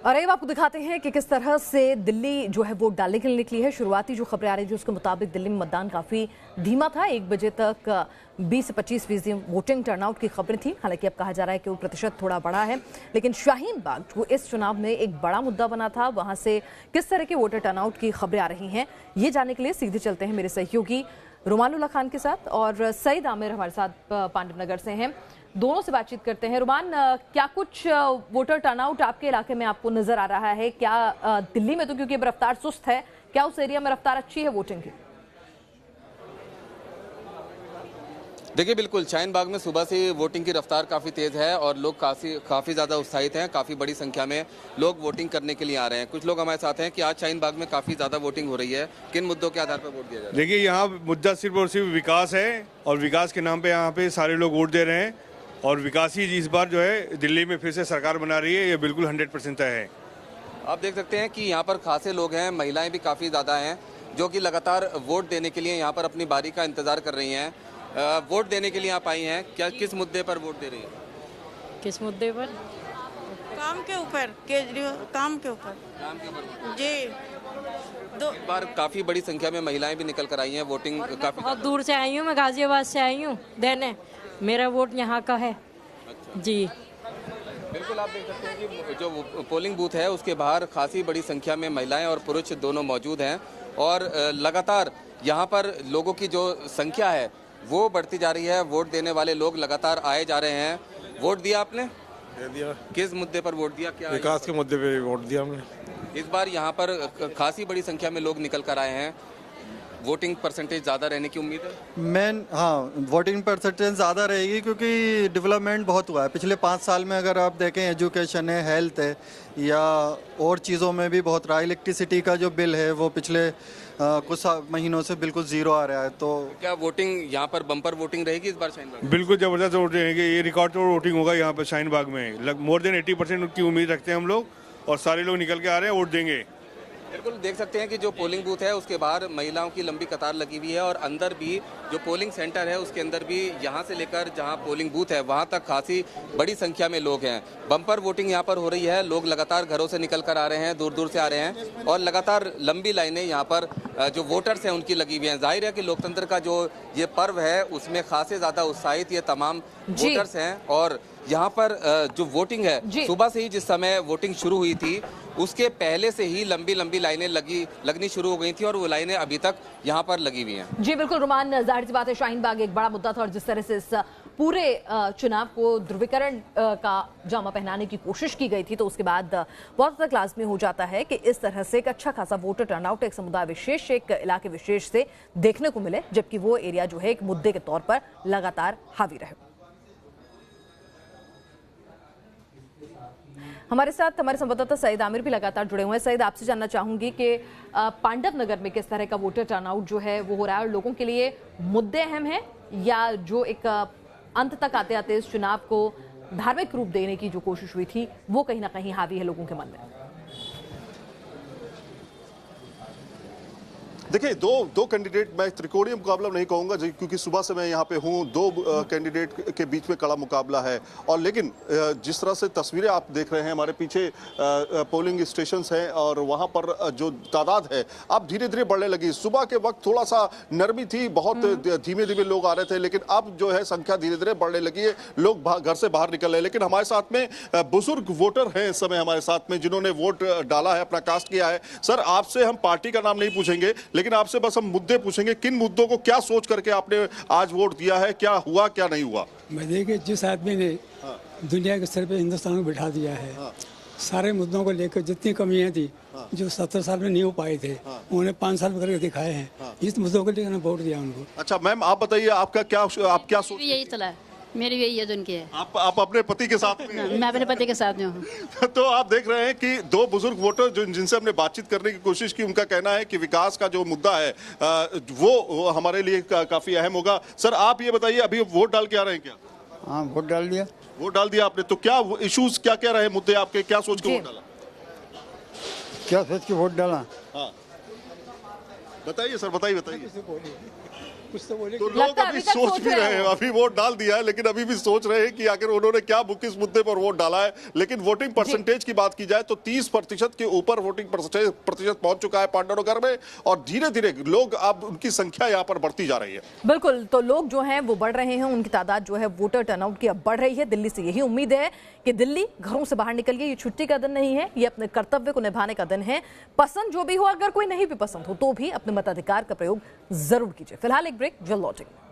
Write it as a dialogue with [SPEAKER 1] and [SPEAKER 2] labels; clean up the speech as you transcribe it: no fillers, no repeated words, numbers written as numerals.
[SPEAKER 1] और अब आपको दिखाते हैं कि किस तरह से दिल्ली जो है वोट डालने के लिए निकली है। शुरुआती जो खबरें आ रही थी उसके मुताबिक दिल्ली में मतदान काफ़ी धीमा था। 1 बजे तक 20 से 25% वोटिंग टर्नआउट की खबरें थी। हालांकि अब कहा जा रहा है कि वो प्रतिशत थोड़ा बढ़ा है, लेकिन शाहीन बाग जो इस चुनाव में एक बड़ा मुद्दा बना था, वहां से किस तरह के वोटर टर्नआउट की खबरें आ रही हैं, ये जानने के लिए सीधे चलते हैं मेरे सहयोगी रुमानुल्लाह खान के साथ। और सईद आमिर हमारे साथ पांडव नगर से हैं, दोनों से बातचीत करते हैं। रुमान, क्या कुछ वोटर टर्नआउट आपके इलाके में आपको नजर आ रहा है? क्या दिल्ली में तो क्योंकि रफ्तार सुस्त है, क्या उस एरिया में रफ्तार अच्छी है वोटिंग की?
[SPEAKER 2] देखिए, बिल्कुल शाहीन बाग में सुबह से वोटिंग की रफ्तार काफ़ी तेज़ है और लोग काफ़ी ज़्यादा उत्साहित हैं। काफ़ी बड़ी संख्या में लोग वोटिंग करने के लिए आ रहे हैं। कुछ लोग हमारे साथ हैं कि आज शाहीन बाग में काफ़ी ज़्यादा वोटिंग हो रही है। किन मुद्दों के आधार पर वोट दिया जा रहा है?
[SPEAKER 3] देखिए, यहाँ मुद्दा सिर्फ और सिर्फ विकास है और विकास के नाम पे यहाँ पे सारे लोग वोट दे रहे हैं और विकास ही इस बार जो है दिल्ली में फिर से सरकार बना रही है, ये बिल्कुल 100% तय है।
[SPEAKER 2] आप देख सकते हैं कि यहाँ पर खासे लोग हैं, महिलाएं भी काफ़ी ज़्यादा हैं जो कि लगातार वोट देने के लिए यहाँ पर अपनी बारी का इंतज़ार कर रही हैं। वोट देने के लिए आप आई हैं, क्या किस मुद्दे पर वोट दे रही हैं?
[SPEAKER 4] किस मुद्दे पर?
[SPEAKER 5] काम के ऊपर, काम के ऊपर जी।
[SPEAKER 2] इस बार काफ़ी बड़ी संख्या में महिलाएं भी निकल कर आई हैं वोटिंग। काफ़ी
[SPEAKER 4] बहुत दूर से आई हूँ, मैं गाजियाबाद से आई हूँ देने, मेरा वोट यहाँ का है। अच्छा। जी
[SPEAKER 2] बिल्कुल, आप देख सकते हैं कि जो पोलिंग बूथ है उसके बाहर खासी बड़ी संख्या में महिलाएं और पुरुष दोनों मौजूद हैं और लगातार यहाँ पर लोगों की जो संख्या है वो बढ़ती जा रही है। वोट देने वाले लोग लगातार आए जा रहे हैं। वोट दिया आपने?
[SPEAKER 3] दे दिया।
[SPEAKER 2] किस मुद्दे पर वोट दिया? क्या
[SPEAKER 3] विकास के मुद्दे पे वोट दिया हमने।
[SPEAKER 2] इस बार यहाँ पर खासी बड़ी संख्या में लोग निकल कर आए हैं। वोटिंग परसेंटेज ज़्यादा रहने की उम्मीद है?
[SPEAKER 6] हाँ, वोटिंग परसेंटेज ज़्यादा रहेगी क्योंकि डेवलपमेंट बहुत हुआ है पिछले 5 साल में। अगर आप देखें, एजुकेशन है, हेल्थ है या और चीज़ों में भी बहुत रहा। इलेक्ट्रिसिटी का जो बिल है वो पिछले कुछ महीनों से बिल्कुल जीरो आ रहा है। तो
[SPEAKER 2] क्या वोटिंग यहाँ पर बम्पर वोटिंग रहेगी इस बार शाहीन बाग?
[SPEAKER 3] बिल्कुल ज़बरदस्त वोटिंग रहेगी। ये रिकॉर्ड तोड़ वोटिंग होगा यहाँ पर शाहीन बाग में। मोर देन 80% की उम्मीद रखते हैं हम लोग और सारे लोग निकल के आ रहे हैं, वोट देंगे।
[SPEAKER 2] बिल्कुल देख सकते हैं कि जो पोलिंग बूथ है उसके बाहर महिलाओं की लंबी कतार लगी हुई है और अंदर भी जो पोलिंग सेंटर है उसके अंदर भी यहाँ से लेकर जहाँ पोलिंग बूथ है वहाँ तक खासी बड़ी संख्या में लोग हैं। बम्पर वोटिंग यहाँ पर हो रही है। लोग लगातार घरों से निकल कर आ रहे हैं, दूर दूर से आ रहे हैं और लगातार लंबी लाइनें यहाँ पर जो वोटर्स हैं उनकी लगी हुई हैं। जाहिर है कि लोकतंत्र का जो ये पर्व है उसमें खासे ज़्यादा उत्साहित ये तमाम वोटर्स हैं। और यहाँ पर जो वोटिंग है, सुबह से ही जिस समय वोटिंग शुरू हुई थी उसके पहले से ही लंबी लंबी लाइनें लगनी शुरू हो गई थी और वो लाइनें अभी तक यहाँ पर लगी हुई हैं।
[SPEAKER 1] जी बिल्कुल रुमान, जाहिर सी बात है शाहीन बाग एक बड़ा मुद्दा था और जिस तरह से इस पूरे चुनाव को ध्रुवीकरण का जामा पहनाने की कोशिश की गई थी, तो उसके बाद बहुत तक लाजमी हो जाता है कि इस तरह से एक अच्छा खासा वोटर टर्नआउट एक समुदाय विशेष, एक इलाके विशेष से देखने को मिले, जबकि वो एरिया जो है एक मुद्दे के तौर पर लगातार हावी रहे। हमारे साथ हमारे संवाददाता सईद आमिर भी लगातार जुड़े हुए हैं। सईद, आपसे जानना चाहूंगी कि पांडव नगर में किस तरह का वोटर टर्नआउट जो है वो हो रहा है और लोगों के लिए मुद्दे अहम हैं या जो एक अंत तक आते आते इस चुनाव को धार्मिक रूप देने की जो कोशिश हुई थी वो कहीं ना कहीं हावी है लोगों के मन में?
[SPEAKER 7] देखिए, दो कैंडिडेट, मैं त्रिकोणीय मुकाबला नहीं कहूंगा क्योंकि सुबह से मैं यहाँ पे हूँ। 2 कैंडिडेट के बीच में कड़ा मुकाबला है और लेकिन जिस तरह से तस्वीरें आप देख रहे हैं, हमारे पीछे पोलिंग स्टेशंस हैं और वहाँ पर जो तादाद है अब धीरे धीरे बढ़ने लगी। सुबह के वक्त थोड़ा सा नरमी थी, बहुत धीमे धीमे लोग आ रहे थे, लेकिन अब जो है संख्या धीरे धीरे बढ़ने लगी है। लोग घर से बाहर निकल रहे हैं, लेकिन हमारे साथ में बुजुर्ग वोटर हैं इस समय हमारे साथ में जिन्होंने वोट डाला है, अपना कास्ट किया है। सर, आपसे हम पार्टी का नाम नहीं पूछेंगे, लेकिन आपसे बस हम मुद्दे पूछेंगे। किन मुद्दों को क्या सोच करके आपने आज वोट दिया है? क्या हुआ, क्या नहीं हुआ?
[SPEAKER 8] मैं देखिए, जिस आदमी ने दुनिया के स्तर पे हिंदुस्तान को बिठा दिया है, सारे मुद्दों को लेकर जितनी कमियां थी जो 70 साल में नहीं हो पाए थे, उन्होंने 5 साल में करके दिखाए हैं। इस मुद्दों को लेकर वोट दिया उनको। अच्छा
[SPEAKER 7] मैम, आप बताइए, आपका क्या, आप क्या सोच?
[SPEAKER 9] यही चला है, मेरी यही है उनकी है।
[SPEAKER 7] आप अपने पति के साथ में?
[SPEAKER 9] मैं अपने पति के साथ में हूँ।
[SPEAKER 7] तो आप देख रहे हैं कि 2 बुजुर्ग वोटर जिनसे हमने बातचीत करने की कोशिश की, उनका कहना है कि विकास का जो मुद्दा है वो हमारे लिए काफी अहम होगा। सर, आप ये बताइए, अभी वोट डाल के आ रहे हैं क्या?
[SPEAKER 6] हाँ, वोट डाल दिया।
[SPEAKER 7] वोट डाल दिया आपने, तो क्या इश्यूज क्या रहे मुद्दे आपके? क्या सोच के वोट डाला?
[SPEAKER 6] क्या सोच के वोट डाला?
[SPEAKER 7] हाँ बताइए सर, बताइए।
[SPEAKER 8] कुछ तो बोले।
[SPEAKER 7] तो लोग
[SPEAKER 1] लगता है
[SPEAKER 7] अभी
[SPEAKER 1] अभी तक
[SPEAKER 7] सोच
[SPEAKER 1] सोच
[SPEAKER 7] भी
[SPEAKER 1] रहे
[SPEAKER 7] रहे हैं,
[SPEAKER 1] हो।
[SPEAKER 7] अभी वोट डाल दिया है लेकिन अभी भी सोच रहे हैं कि आखिर उन्होंने क्या किस मुद्दे पर वोट डाला है। लेकिन वोटिंग परसेंटेज की बात की जाए तो 30% के ऊपर वोटिंग प्रतिशत पहुंच चुका है पांडवनगर में, और धीरे धीरे लोग अब उनकी संख्या यहाँ पर बढ़ती जा रही है।
[SPEAKER 1] बिल्कुल, तो लोग जो हैं वो बढ़ रहे हैं, उनकी तादाद जो है वोटर टर्नआउट की अब बढ़ रही है। दिल्ली से यही उम्मीद है कि दिल्ली घरों से बाहर निकलिए, ये छुट्टी का दिन नहीं है, ये अपने कर्तव्य को निभाने का दिन है। पसंद जो भी हो, अगर कोई नहीं भी पसंद हो तो भी अपने मताधिकार का प्रयोग जरूर कीजिए। फिलहाल एक ब्रेक, जल्द लौटेंगे।